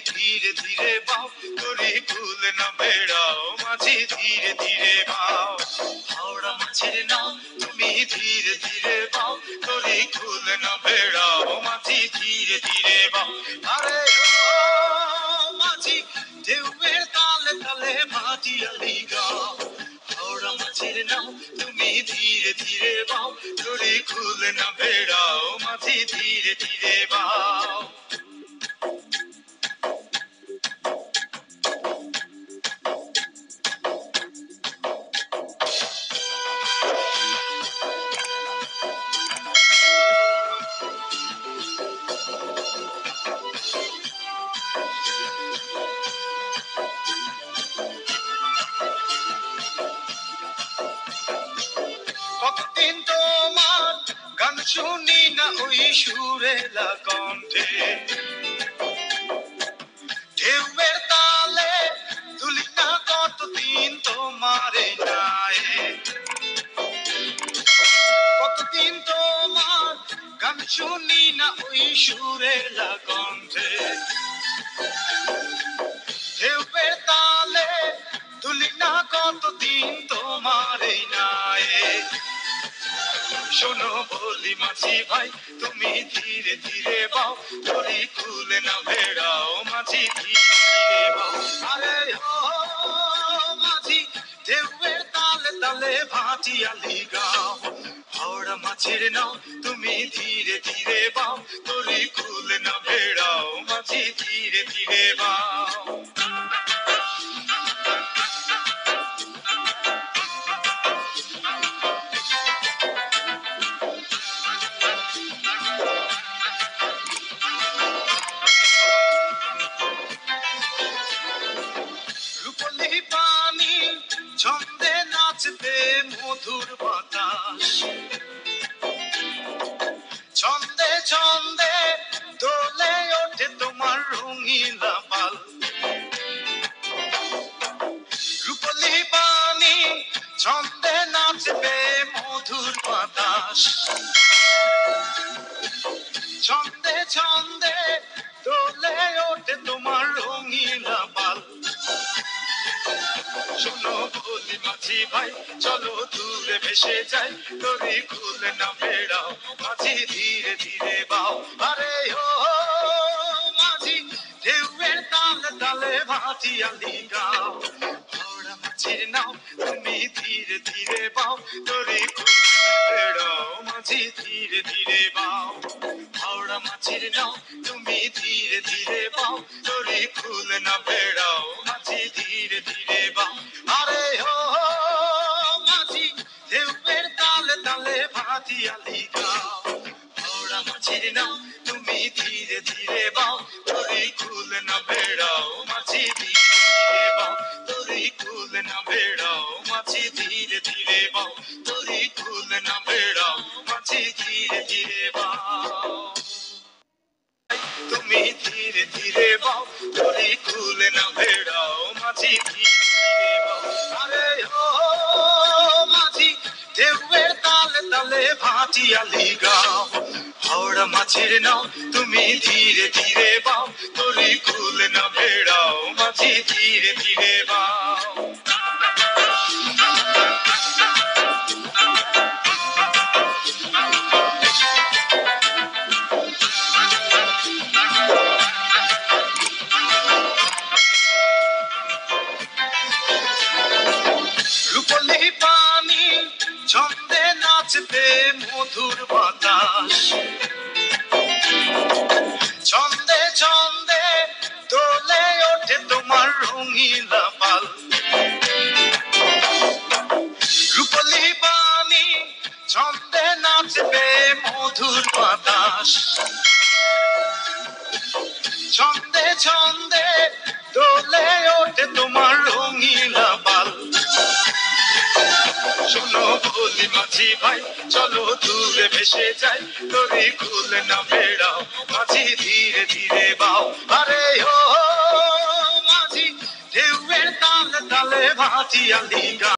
ধীরে ধীরে বাও তরি কুল না বেড়াও মাঝি ধীরে ধীরে বাও হাওড়া মাছের নাও তুমি ধীরে ধীরে বাও তরি কুল না বেড়াও মাঝি ধীরে ধীরে বাও আরে ও মাঝি ঢেউয়ের তালে তালে ভাটিয়ালি গাও হাওড়া মাছের নাও তুমি ধীরে ধীরে বাও তরি কুল না বেড়াও মাঝি ধীরে ধীরে বাও কতদিন তোমার গান শুনি না ওই সুরেলা কণ্ঠে ঢেউয়ের তালে তুলি না কতদিন তোমার নায়ে কতদিন তোমার গান শুনি না ওই সুরেলা কণ্ঠে ঢেউয়ের তালে তুলি না কতদিন তোমার নায়ে শোনো বলি মাঝি ভাই তুমি ধীরে ধীরে বাও তরি কুল না বেড়াও মাঝি ধীরে ধীরে বাও আরে ও মাঝি ঢেউয়ের তালে তালে ভাটিয়ালি গাও হাওড়া মাছের নাও তুমি ধীরে ধীরে বাও তরি কুল না বেড়াও মাঝি ধীরে ধীরে বাও পানি ছন্দে নাচতে মধুর বাতাস ছন্দে ছন্দে দোলে ওঠে তোমার রঙিলা পাল রূপলি পানি ছন্দে নাচবে মধুর বাতাস ছন্দে ছন্দে দোলে ওঠে তোমার রঙিলা পাল শোনো বলি মাঝি ভাই চলো দূরে ভেসে যাই তরি কুল না বেড়াও মাঝি ধীরে ধীরে বাও আরে ও মাঝি ঢেউয়ের তালে তালে ভাটিয়ালি গাও হাওড়া মাছের নাও তুমি ধীরে ধীরে বাও তরি কুল না বেড়াও মাঝি ধীরে ধীরে বাও হাওড়া মাছের নাও তুমি ধীরে ধীরে বাও তরি কুল না বেড়াও মাঝি ধীরে ধীরে বাও আরে ও মাঝি ঢেউয়ের তালে তালে ভাটিয়ালি গাও হাওড়া মাছের নাও তুমি ধীরে ধীরে বাও তরি কুল না বেড়াও মাঝি ধীরে ধীরে বাও তরি কুল না বেড়াও মাঝি ধীরে ধীরে বাও তরি কুল না বেড়াও মাঝি ধীরে ধীরে বাও তুমি ধীরে ধীরে বাও তরি কুল না বেড়াও মাঝি ধীরে ধীরে বাও আরে ও মাঝি ঢেউয়ের তালে তালে ভাটিয়ালি গাও হাওড়া মাছের নাও তুমি ধীরে ধীরে বাও তরি কুল না বেড়াও মাঝি ধীরে ধীরে বাও রূপলি পানি ছন্দে নাচতে মধুর বাতাস ছন্দে ছন্দে দোলে ওঠে তোমার রঙিলা পাল রূপলি পানি ছন্দে নাচবে মধুর বাতাস ছন্দে ছন্দে দোলে ওঠে তোমার রঙিলা পাল শোনো বলি মাঝি ভাই চলো দূরে ভেসে যাই তরি কুল না বেড়াও মাঝি ধীরে ধীরে বাও আরে ও মাঝি ঢেউয়ের তালে তালে ভাটিয়ালি গাও